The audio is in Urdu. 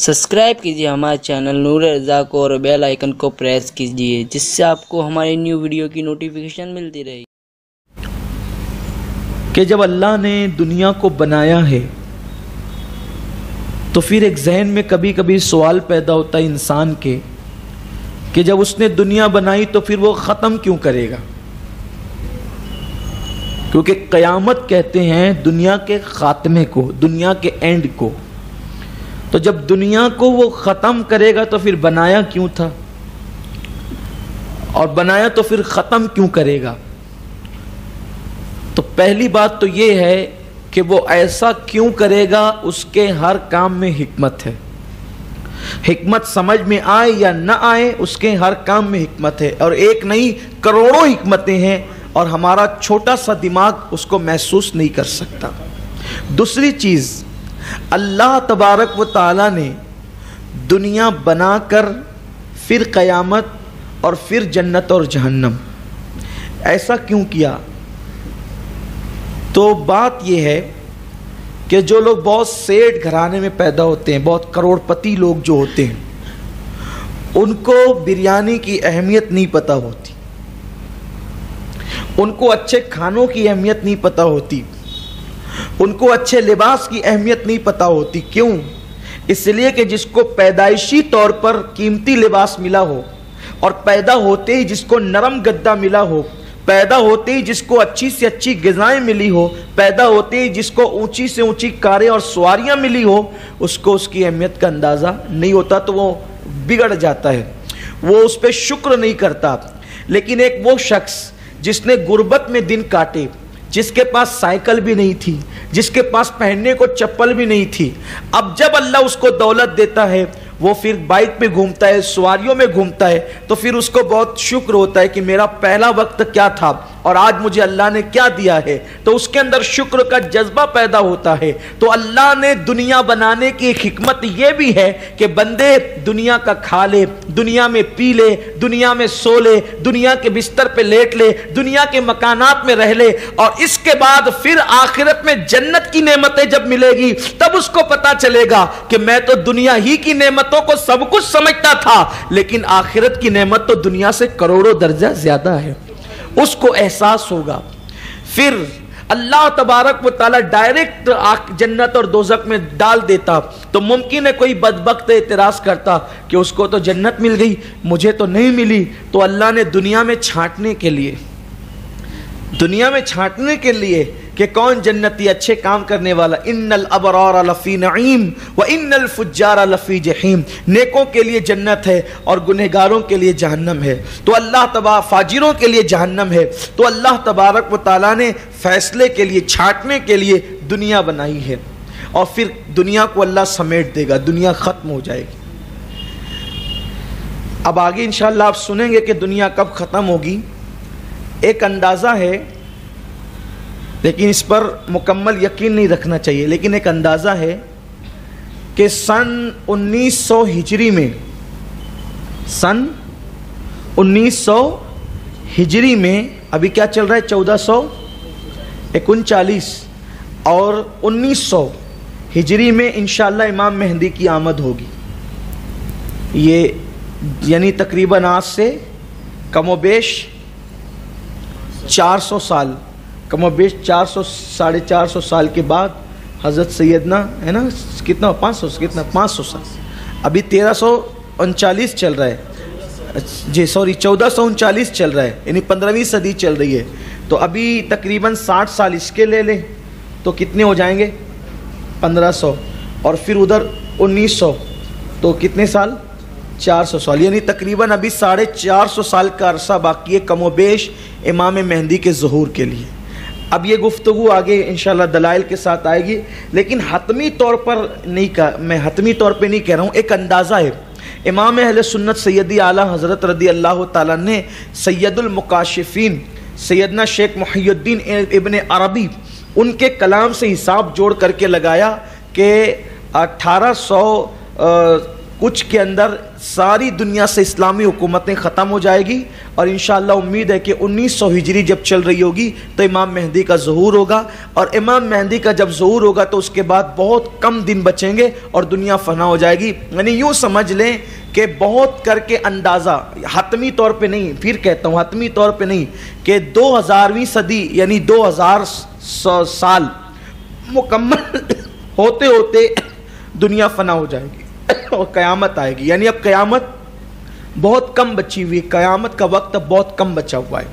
سبسکرائب کیجیے ہمارے چینل نور رضا کو اور بیل آئیکن کو پریس کیجیے جس سے آپ کو ہماری نیو ویڈیو کی نوٹیفیکیشن ملتی رہے. کہ جب اللہ نے دنیا کو بنایا ہے تو پھر ایک ذہن میں کبھی کبھی سوال پیدا ہوتا ہے انسان کے کہ جب اس نے دنیا بنائی تو پھر وہ ختم کیوں کرے گا؟ کیونکہ قیامت کہتے ہیں دنیا کے خاتمے کو، دنیا کے اینڈ کو. تو جب دنیا کو وہ ختم کرے گا تو پھر بنایا کیوں تھا؟ اور بنایا تو پھر ختم کیوں کرے گا؟ تو پہلی بات تو یہ ہے کہ وہ ایسا کیوں کرے گا، اس کے ہر کام میں حکمت ہے. حکمت سمجھ میں آئے یا نہ آئے، اس کے ہر کام میں حکمت ہے، اور ایک نہیں کروڑوں حکمتیں ہیں، اور ہمارا چھوٹا سا دماغ اس کو محسوس نہیں کر سکتا. دوسری چیز، اللہ تبارک و تعالی نے دنیا بنا کر پھر قیامت اور پھر جنت اور جہنم ایسا کیوں کیا؟ تو بات یہ ہے کہ جو لوگ بہت سیٹھ گھرانے میں پیدا ہوتے ہیں، بہت کروڑ پتی لوگ جو ہوتے ہیں، ان کو بریانی کی اہمیت نہیں پتہ ہوتی، ان کو اچھے کھانوں کی اہمیت نہیں پتہ ہوتی، ان کو اچھے لباس کی اہمیت نہیں پتہ ہوتی. کیوں؟ اس لیے کہ جس کو پیدائشی طور پر قیمتی لباس ملا ہو، اور پیدا ہوتے ہی جس کو نرم گدا ملا ہو، پیدا ہوتے ہی جس کو اچھی سے اچھی غذائیں ملی ہو، پیدا ہوتے ہی جس کو اونچی سے اونچی کاریں اور سواریاں ملی ہو، اس کو اس کی اہمیت کا اندازہ نہیں ہوتا، تو وہ بگڑ جاتا ہے، وہ اس پہ شکر نہیں کرتا. لیکن ایک وہ شخص جس نے غربت میں دن کاٹے، جس کے پاس سائیکل بھی نہیں تھی، جس کے پاس پہننے کو چپل بھی نہیں تھی، اب جب اللہ اس کو دولت دیتا ہے، وہ پھر بائک پہ گھومتا ہے، سواریوں میں گھومتا ہے، تو پھر اس کو بہت شکر ہوتا ہے کہ میرا پہلا وقت کیا تھا اور آج مجھے اللہ نے کیا دیا ہے، تو اس کے اندر شکر کا جذبہ پیدا ہوتا ہے. تو اللہ نے دنیا بنانے کی ایک حکمت یہ بھی ہے کہ بندے دنیا کا کھا لے، دنیا میں پی لے، دنیا میں سو لے، دنیا کے بستر پہ لیٹ لے، دنیا کے مکانات میں رہ لے، اور اس کے بعد پھر آخرت میں جنت کی نعمتیں جب ملے گی تب اس کو پتا چلے گا کہ میں تو دنیا ہی کی نعمتوں کو سب کچھ سمجھتا تھا، لیکن آخرت کی نعمت تو دنیا سے کروڑوں درجہ زیادہ ہے. اس کو احساس ہوگا. پھر اللہ تبارک و تعالی ڈائریکٹ جنت اور دوزخ میں ڈال دیتا تو ممکن ہے کوئی بدبخت اعتراض کرتا کہ اس کو تو جنت مل گئی، مجھے تو نہیں ملی. تو اللہ نے دنیا میں چھانٹنے کے لیے کہ کون جنتی، اچھے کام کرنے والا، ان الابرار لفی نعیم وان الفجار لفی جحیم، نیکوں کے لیے جنت ہے اور گنہگاروں کے لیے جہنم ہے. تو فاجروں کے لیے جہنم ہے. تو اللہ تبارک و تعالیٰ نے فیصلے کے لیے، چھانٹنے کے لیے دنیا بنائی ہے، اور پھر دنیا کو اللہ سمیٹ دے گا، دنیا ختم ہو جائے گی. اب آگے انشاءاللہ آپ سنیں گے کہ دنیا کب ختم ہوگی. ایک اندازہ ہے، لیکن اس پر مکمل یقین نہیں رکھنا چاہیے، لیکن ایک اندازہ ہے کہ سن 1900 ہجری میں، سن 1900 ہجری میں، ابھی کیا چل رہا ہے 1439، اور 1900 ہجری میں انشاءاللہ امام مہدی کی آمد ہوگی. یہ یعنی تقریباً آج سے کم و بیش 400 سال، کم و بیش 400-450 سال کے بعد حضرت سیدنا ہے نا، کتنا 500 سال، ابھی 1339 چل رہا ہے، جی سوری 1439 چل رہا ہے، یعنی 15ویں صدی چل رہی ہے. تو ابھی تقریباً 60 سال اس کے لے لیں تو کتنے ہو جائیں گے؟ 1500، اور پھر ادھر 1900، تو کتنے سال؟ 400 سال، یعنی تقریباً ابھی 450 سال کا عرصہ باقی ہے کم و بیش امام مہدی کے ظہور کے لیے. اب یہ گفتگو آگے انشاءاللہ دلائل کے ساتھ آئے گی، لیکن حتمی طور پر میں حتمی طور پہ نہیں کہہ رہا ہوں، ایک اندازہ ہے. امام اہل سنت سیدی اعلیٰ حضرت رضی اللہ تعالیٰ نے سید المکاشفین سیدنا شیخ محی الدین ابن عربی، ان کے کلام سے حساب جوڑ کر کے لگایا کہ 1800 کچھ کے اندر ساری دنیا سے اسلامی حکومتیں ختم ہو جائے گی، اور انشاءاللہ امید ہے کہ 1900 ہجری جب چل رہی ہوگی تو امام مہدی کا ظہور ہوگا، اور امام مہدی کا جب ظہور ہوگا تو اس کے بعد بہت کم دن بچیں گے اور دنیا فنا ہو جائے گی۔ یعنی یوں سمجھ لیں کہ بہت کر کے اندازہ، حتمی طور پہ نہیں، پھر کہتا ہوں حتمی طور پہ نہیں، کہ 2000ویں صدی یعنی 2000 سال مکمل ہوتے ہوتے دنیا فنا ہو جائے گی اور قیامت آئے گی۔ یعنی اب قیامت بہت کم بچی ہوئی، قیامت کا وقت اب بہت کم بچا ہوا ہے۔